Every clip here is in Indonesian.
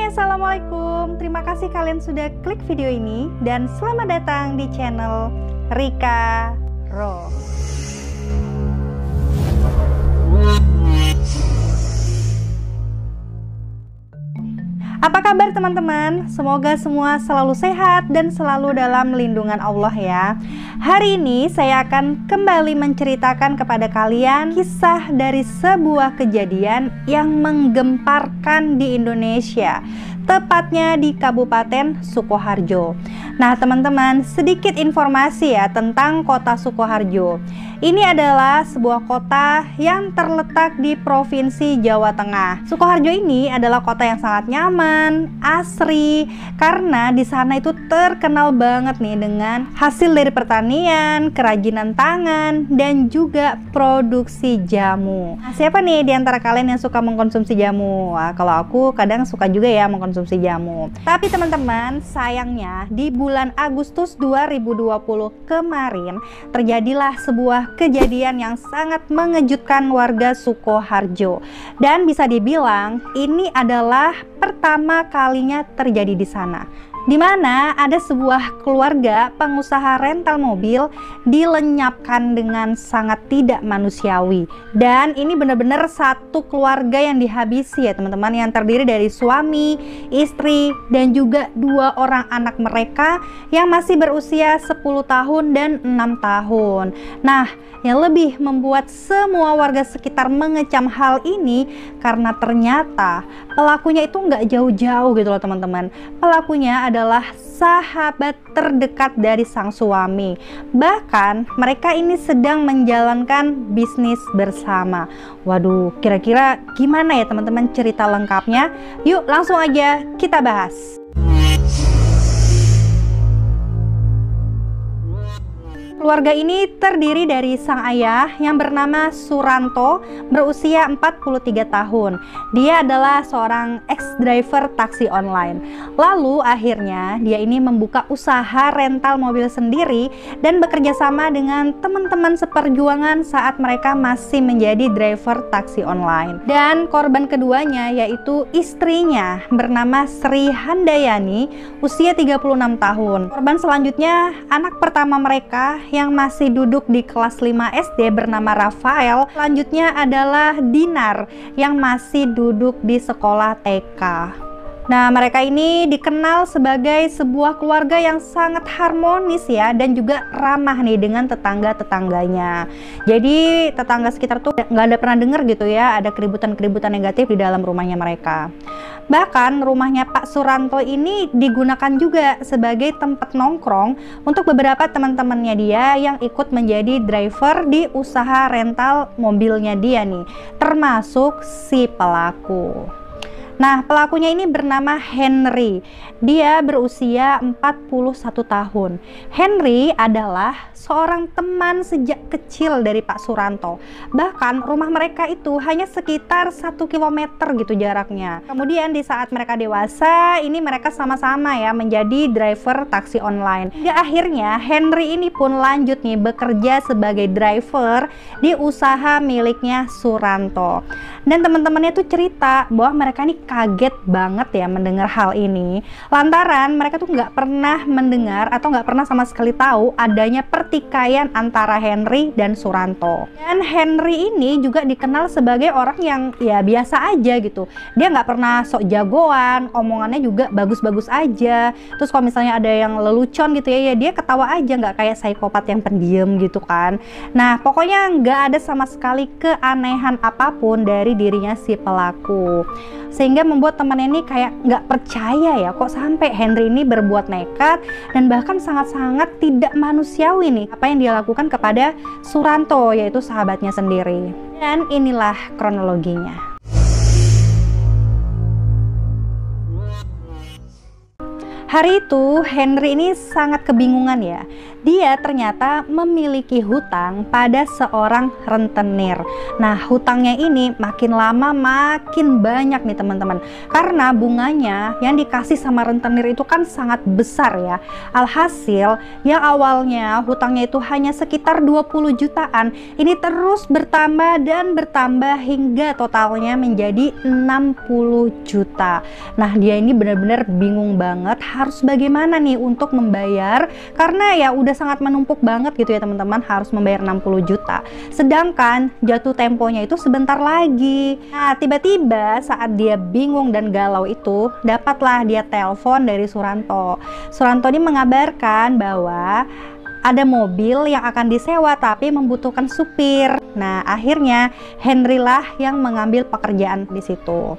Hai, assalamualaikum. Terima kasih kalian sudah klik video ini dan selamat datang di channel Rika Ro. Apa kabar teman-teman? Semoga semua selalu sehat dan selalu dalam lindungan Allah ya. Hari ini saya akan kembali menceritakan kepada kalian kisah dari sebuah kejadian yang menggemparkan di Indonesia, tepatnya di Kabupaten Sukoharjo. Nah teman-teman, sedikit informasi ya tentang kota Sukoharjo. Ini adalah sebuah kota yang terletak di Provinsi Jawa Tengah. Sukoharjo ini adalah kota yang sangat nyaman, asri, karena di sana itu terkenal banget nih dengan hasil dari pertanian, kerajinan tangan, dan juga produksi jamu. Nah, siapa nih di antara kalian yang suka mengkonsumsi jamu? Wah, kalau aku kadang suka juga ya mengkonsumsi jamu. Tapi teman-teman, sayangnya di bulan Agustus 2020 kemarin terjadilah sebuah kejadian yang sangat mengejutkan warga Sukoharjo, dan bisa dibilang ini adalah pertama kalinya terjadi di sana, di mana ada sebuah keluarga pengusaha rental mobil dilenyapkan dengan sangat tidak manusiawi. Dan ini benar-benar satu keluarga yang dihabisi ya teman-teman, yang terdiri dari suami, istri, dan juga 2 orang anak mereka yang masih berusia 10 tahun dan 6 tahun. Nah, yang lebih membuat semua warga sekitar mengecam hal ini karena ternyata pelakunya itu nggak jauh-jauh gitu loh teman-teman. Pelakunya adalah sahabat terdekat dari sang suami. Bahkan mereka ini sedang menjalankan bisnis bersama. Waduh, kira-kira gimana ya teman-teman cerita lengkapnya? Yuk langsung aja kita bahas. Keluarga ini terdiri dari sang ayah yang bernama Suranto, berusia 43 tahun. Dia adalah seorang ex-driver taksi online. Lalu akhirnya dia ini membuka usaha rental mobil sendiri dan bekerja sama dengan teman-teman seperjuangan saat mereka masih menjadi driver taksi online. Dan korban keduanya yaitu istrinya bernama Sri Handayani, usia 36 tahun. Korban selanjutnya anak pertama mereka yang masih duduk di kelas 5 SD bernama Rafael. Selanjutnya adalah Dinar yang masih duduk di sekolah TK. Nah, mereka ini dikenal sebagai sebuah keluarga yang sangat harmonis ya, dan juga ramah nih dengan tetangga-tetangganya. Jadi tetangga sekitar tuh nggak ada pernah dengar gitu ya ada keributan-keributan negatif di dalam rumahnya mereka. Bahkan rumahnya Pak Suranto ini digunakan juga sebagai tempat nongkrong untuk beberapa teman-temannya dia yang ikut menjadi driver di usaha rental mobilnya dia nih, termasuk si pelaku. Nah, pelakunya ini bernama Henry. Dia berusia 41 tahun. Henry adalah seorang teman sejak kecil dari Pak Suranto. Bahkan rumah mereka itu hanya sekitar 1 kilometer gitu jaraknya. Kemudian di saat mereka dewasa, ini mereka sama-sama ya menjadi driver taksi online. Hingga akhirnya Henry ini pun lanjut nih bekerja sebagai driver di usaha miliknya Suranto. Dan teman-temannya tuh cerita bahwa mereka ini kaget banget ya mendengar hal ini, lantaran mereka tuh nggak pernah mendengar atau nggak pernah sama sekali tahu adanya pertikaian antara Henry dan Suranto. Dan Henry ini juga dikenal sebagai orang yang ya biasa aja gitu. Dia nggak pernah sok jagoan, omongannya juga bagus-bagus aja. Terus kalau misalnya ada yang lelucon gitu ya dia ketawa aja, nggak kayak psikopat yang pendiam gitu kan. Nah pokoknya nggak ada sama sekali keanehan apapun dari dirinya si pelaku, sehingga membuat temannya ini kayak nggak percaya ya kok sampai Henry ini berbuat nekat dan bahkan sangat-sangat tidak manusiawi nih apa yang dia lakukan kepada Suranto, yaitu sahabatnya sendiri. Dan inilah kronologinya. Hari itu Henry ini sangat kebingungan ya. Dia ternyata memiliki hutang pada seorang rentenir. Nah, hutangnya ini makin lama makin banyak nih teman-teman. Karena bunganya yang dikasih sama rentenir itu kan sangat besar ya. Alhasil yang awalnya hutangnya itu hanya sekitar 20 jutaan, ini terus bertambah dan bertambah hingga totalnya menjadi 60 juta. Nah, dia ini benar-benar bingung banget harus bagaimana nih untuk membayar, karena ya udah sangat menumpuk banget gitu ya teman-teman, harus membayar 60 juta. Sedangkan jatuh temponya itu sebentar lagi. Nah, tiba-tiba saat dia bingung dan galau itu, dapatlah dia telepon dari Suranto. Suranto ini mengabarkan bahwa ada mobil yang akan disewa tapi membutuhkan supir. Nah, akhirnya Henry lah yang mengambil pekerjaan di situ.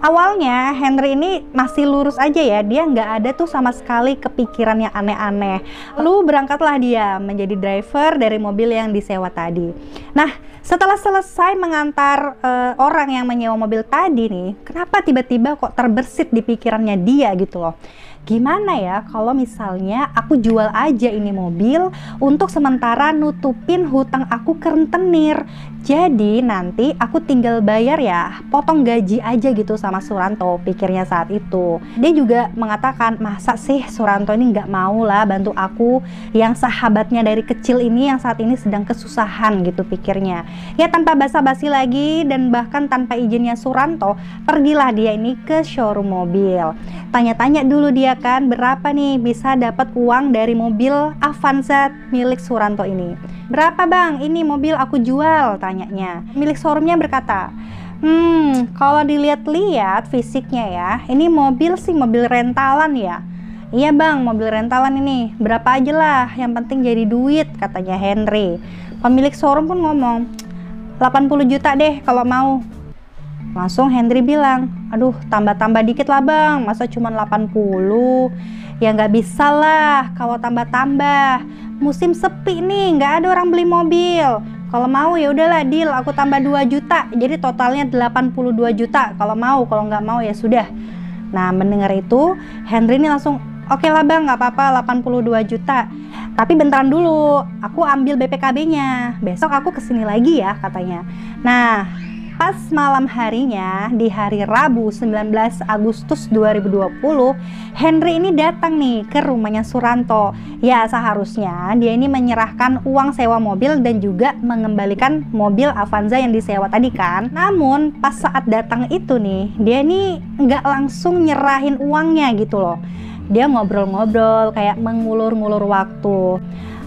Awalnya Henry ini masih lurus aja ya, dia nggak ada tuh sama sekali kepikiran yang aneh-aneh. Lalu berangkatlah dia menjadi driver dari mobil yang disewa tadi. Nah, setelah selesai mengantar orang yang menyewa mobil tadi nih, kenapa tiba-tiba kok terbersit di pikirannya dia gitu loh. Gimana ya kalau misalnya aku jual aja ini mobil untuk sementara nutupin hutang aku ke rentenir. Jadi nanti aku tinggal bayar ya, potong gaji aja gitu sama Suranto, pikirnya saat itu. Dia juga mengatakan, masa sih Suranto ini nggak mau lah bantu aku yang sahabatnya dari kecil ini yang saat ini sedang kesusahan gitu pikirnya. Ya tanpa basa-basi lagi dan bahkan tanpa izinnya Suranto, pergilah dia ini ke showroom mobil. Tanya-tanya dulu dia kan berapa nih bisa dapat uang dari mobil Avanza milik Suranto ini. Berapa bang ini mobil aku jual, tanyanya. Milik showroomnya berkata, kalau dilihat-lihat fisiknya ya, ini mobil sih mobil rentalan ya. Iya bang, mobil rentalan ini, berapa aja lah, yang penting jadi duit, katanya Henry. Pemilik showroom pun ngomong, 80 juta deh kalau mau. Langsung Henry bilang, aduh tambah-tambah dikit lah bang, masa cuma 80? Ya nggak bisa lah kalau tambah-tambah, musim sepi nih, nggak ada orang beli mobil. Kalau mau ya udahlah deal, aku tambah 2 juta, jadi totalnya 82 juta kalau mau, kalau nggak mau ya sudah. Nah mendengar itu Henry ini langsung, oke lah bang nggak apa-apa 82 juta, tapi bentaran dulu, aku ambil BPKB-nya, besok aku kesini lagi ya katanya. Nah pas malam harinya di hari Rabu 19 Agustus 2020, Henry ini datang nih ke rumahnya Suranto. Ya seharusnya dia ini menyerahkan uang sewa mobil dan juga mengembalikan mobil Avanza yang disewa tadi kan. Namun pas saat datang itu nih, dia ini nggak langsung nyerahin uangnya gitu loh. Dia ngobrol-ngobrol kayak mengulur-ngulur waktu.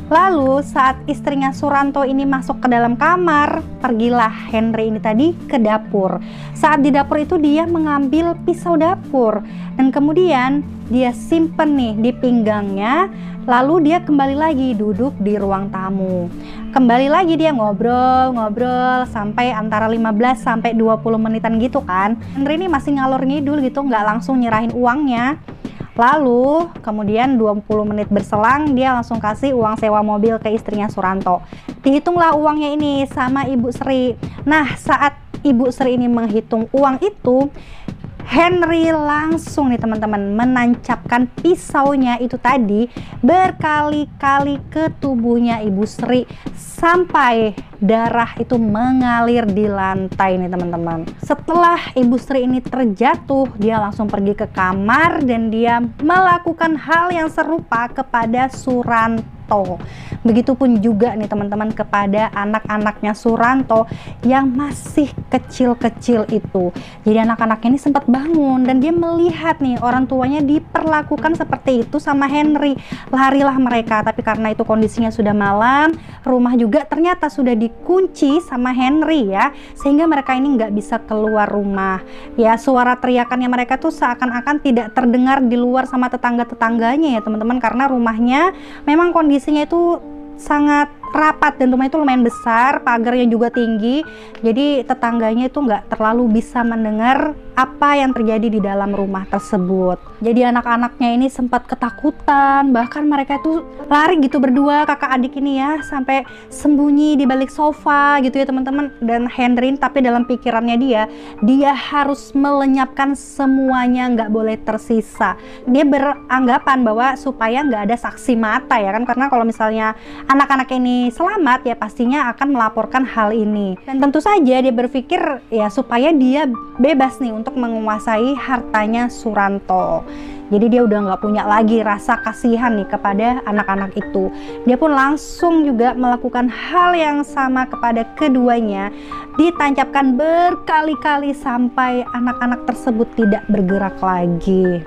Lalu saat istrinya Suranto ini masuk ke dalam kamar, pergilah Henry ini tadi ke dapur. Saat di dapur itu dia mengambil pisau dapur dan kemudian dia simpen nih di pinggangnya. Lalu dia kembali lagi duduk di ruang tamu. Kembali lagi dia ngobrol-ngobrol sampai antara 15 sampai 20 menitan gitu kan. Henry ini masih ngalor ngidul gitu, nggak langsung nyerahin uangnya. Lalu kemudian 20 menit berselang dia langsung kasih uang sewa mobil ke istrinya Suranto. Dihitunglah uangnya ini sama Ibu Sri. Nah saat Ibu Sri ini menghitung uang itu, Henry langsung nih teman-teman menancapkan pisaunya itu tadi berkali-kali ke tubuhnya Ibu Sri sampai darah itu mengalir di lantai nih teman-teman. Setelah Ibu Sri ini terjatuh, dia langsung pergi ke kamar dan dia melakukan hal yang serupa kepada Suranto. Begitupun juga nih teman-teman kepada anak-anaknya Suranto yang masih kecil-kecil itu. Jadi anak-anaknya ini sempat bangun dan dia melihat nih orang tuanya diperlakukan seperti itu sama Henry. Larilah mereka, tapi karena itu kondisinya sudah malam, rumah juga ternyata sudah dikunci sama Henry ya, sehingga mereka ini nggak bisa keluar rumah. Ya suara teriakannya mereka tuh seakan-akan tidak terdengar di luar sama tetangga-tetangganya ya teman-teman, karena rumahnya memang kondisinya itu sangat rapat dan rumah itu lumayan besar, pagarnya juga tinggi, jadi tetangganya itu nggak terlalu bisa mendengar apa yang terjadi di dalam rumah tersebut. Jadi anak-anaknya ini sempat ketakutan, bahkan mereka itu lari gitu berdua, kakak adik ini ya, sampai sembunyi di balik sofa gitu ya teman-teman. Dan Henry tapi dalam pikirannya dia harus melenyapkan semuanya, nggak boleh tersisa. Dia beranggapan bahwa supaya nggak ada saksi mata ya kan, karena kalau misalnya anak-anak ini selamat ya pastinya akan melaporkan hal ini. Dan tentu saja dia berpikir ya supaya dia bebas nih untuk menguasai hartanya Suranto. Jadi dia udah nggak punya lagi rasa kasihan nih kepada anak-anak itu. Dia pun langsung juga melakukan hal yang sama kepada keduanya, ditancapkan berkali-kali sampai anak-anak tersebut tidak bergerak lagi.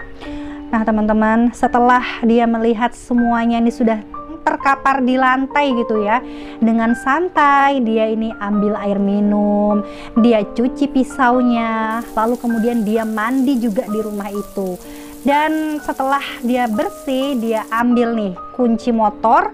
Nah teman-teman, setelah dia melihat semuanya ini sudah terkapar di lantai gitu ya, dengan santai dia ini ambil air minum, dia cuci pisaunya, lalu kemudian dia mandi juga di rumah itu. Dan setelah dia bersih, dia ambil nih kunci motor,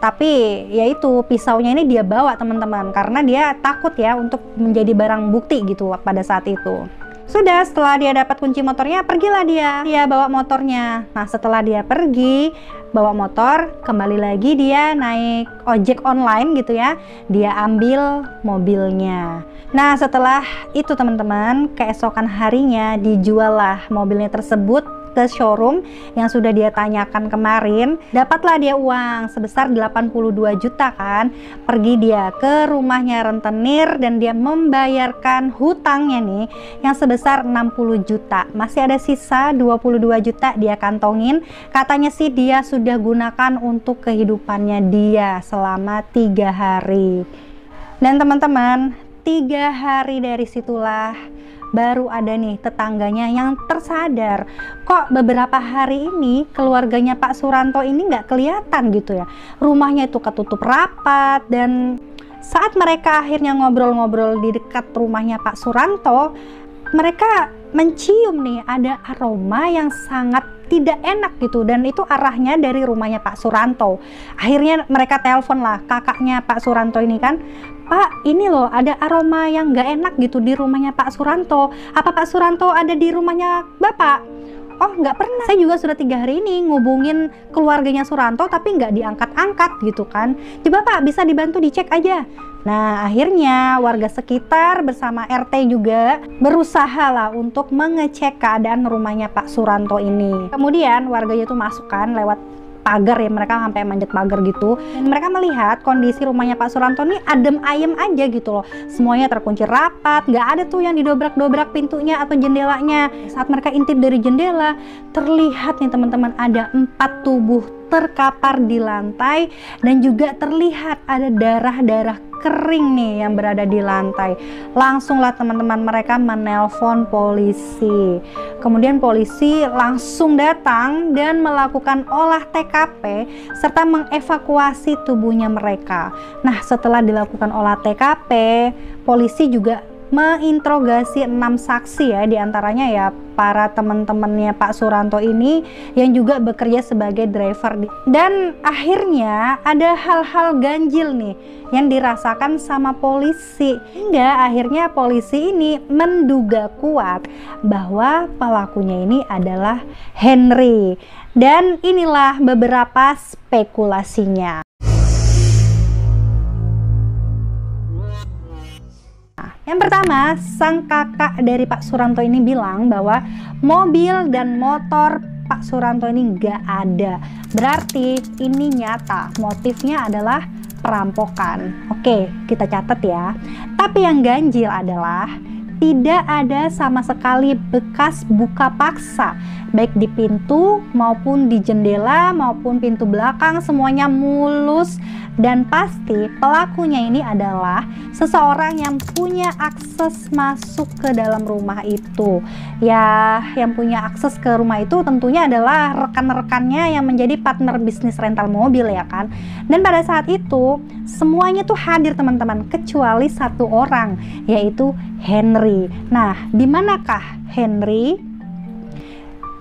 tapi yaitu pisaunya ini dia bawa teman-teman, karena dia takut ya untuk menjadi barang bukti gitu pada saat itu. Sudah, setelah dia dapat kunci motornya, pergilah dia bawa motornya. Nah setelah dia pergi bawa motor, kembali lagi dia naik ojek online gitu ya, dia ambil mobilnya. Nah setelah itu teman-teman, keesokan harinya dijual lah mobilnya tersebut ke showroom yang sudah dia tanyakan kemarin. Dapatlah dia uang sebesar 82 juta kan. Pergi dia ke rumahnya rentenir dan dia membayarkan hutangnya nih yang sebesar 60 juta. Masih ada sisa 22 juta dia kantongin. Katanya sih dia sudah gunakan untuk kehidupannya dia selama 3 hari. Dan teman-teman, 3 hari dari situlah baru ada nih tetangganya yang tersadar, kok beberapa hari ini keluarganya Pak Suranto ini nggak kelihatan gitu ya. Rumahnya itu ketutup rapat, dan saat mereka akhirnya ngobrol-ngobrol di dekat rumahnya Pak Suranto, mereka mencium nih ada aroma yang sangat tidak enak gitu, dan itu arahnya dari rumahnya Pak Suranto. Akhirnya mereka telepon lah kakaknya Pak Suranto ini kan, Pak ini loh ada aroma yang nggak enak gitu di rumahnya Pak Suranto. Apa Pak Suranto ada di rumahnya Bapak? Oh nggak pernah, saya juga sudah 3 hari ini ngubungin keluarganya Suranto tapi nggak diangkat-angkat gitu kan. Coba Pak bisa dibantu dicek aja. Nah akhirnya warga sekitar bersama RT juga berusaha lah untuk mengecek keadaan rumahnya Pak Suranto ini. Kemudian warganya tuh masuk kan lewat pagar ya, mereka sampai manjat pagar gitu, dan mereka melihat kondisi rumahnya Pak Suranto ini adem ayem aja gitu loh, semuanya terkunci rapat, nggak ada tuh yang didobrak-dobrak pintunya atau jendelanya. Saat mereka intip dari jendela, terlihat nih teman-teman ada 4 tubuh terkapar di lantai, dan juga terlihat ada darah-darah kering nih yang berada di lantai. Langsunglah teman-teman mereka menelpon polisi. Kemudian polisi langsung datang dan melakukan olah TKP serta mengevakuasi tubuhnya mereka. Nah setelah dilakukan olah TKP, polisi juga menginterogasi 6 saksi ya, diantaranya ya para teman-temannya Pak Suranto ini yang juga bekerja sebagai driver. Dan akhirnya ada hal-hal ganjil nih yang dirasakan sama polisi, hingga akhirnya polisi ini menduga kuat bahwa pelakunya ini adalah Henry. Dan inilah beberapa spekulasinya. Yang pertama, sang kakak dari Pak Suranto ini bilang bahwa mobil dan motor Pak Suranto ini nggak ada. Berarti ini nyata, motifnya adalah perampokan. Oke, kita catat ya. Tapi yang ganjil adalah tidak ada sama sekali bekas buka paksa, baik di pintu maupun di jendela maupun pintu belakang, semuanya mulus. Dan pasti pelakunya ini adalah seseorang yang punya akses masuk ke dalam rumah itu. Ya, yang punya akses ke rumah itu tentunya adalah rekan-rekannya yang menjadi partner bisnis rental mobil ya kan. Dan pada saat itu semuanya tuh hadir teman-teman, kecuali 1 orang, yaitu Henry. Nah, di manakah Henry?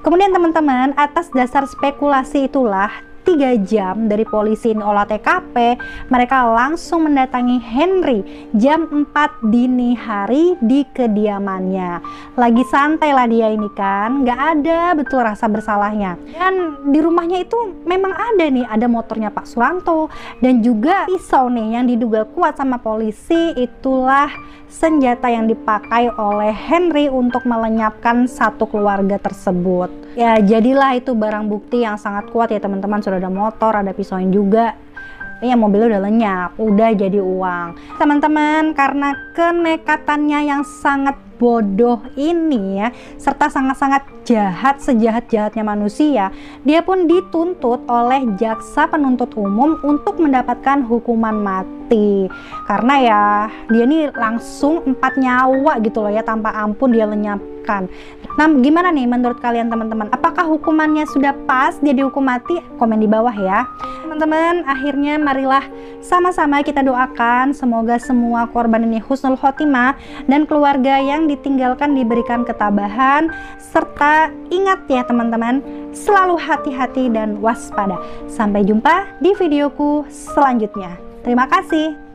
Kemudian teman-teman, atas dasar spekulasi itulah 3 jam dari polisi ini olah TKP, mereka langsung mendatangi Henry jam 4 dini hari di kediamannya. Lagi santai lah dia ini kan, nggak ada betul rasa bersalahnya. Dan di rumahnya itu memang ada motornya Pak Suranto dan juga pisau nih yang diduga kuat sama polisi. Itulah senjata yang dipakai oleh Henry untuk melenyapkan satu keluarga tersebut. Ya, jadilah itu barang bukti yang sangat kuat ya teman-teman. Sudah ada motor, ada pisaunya juga. Ya, mobilnya udah lenyap, udah jadi uang. Teman-teman, karena kenekatannya yang sangat bodoh ini ya, serta sangat-sangat jahat, sejahat-jahatnya manusia, dia pun dituntut oleh jaksa penuntut umum untuk mendapatkan hukuman mati. Karena ya dia ini langsung 4 nyawa gitu loh ya, tanpa ampun dia lenyapkan. Nah, gimana nih menurut kalian teman-teman? Apakah hukumannya sudah pas dia dihukum mati? Komen di bawah ya. Teman-teman, akhirnya marilah sama-sama kita doakan semoga semua korban ini husnul khotimah dan keluarga yang ditinggalkan diberikan ketabahan, serta ingat ya teman-teman, selalu hati-hati dan waspada. Sampai jumpa di videoku selanjutnya. Terima kasih.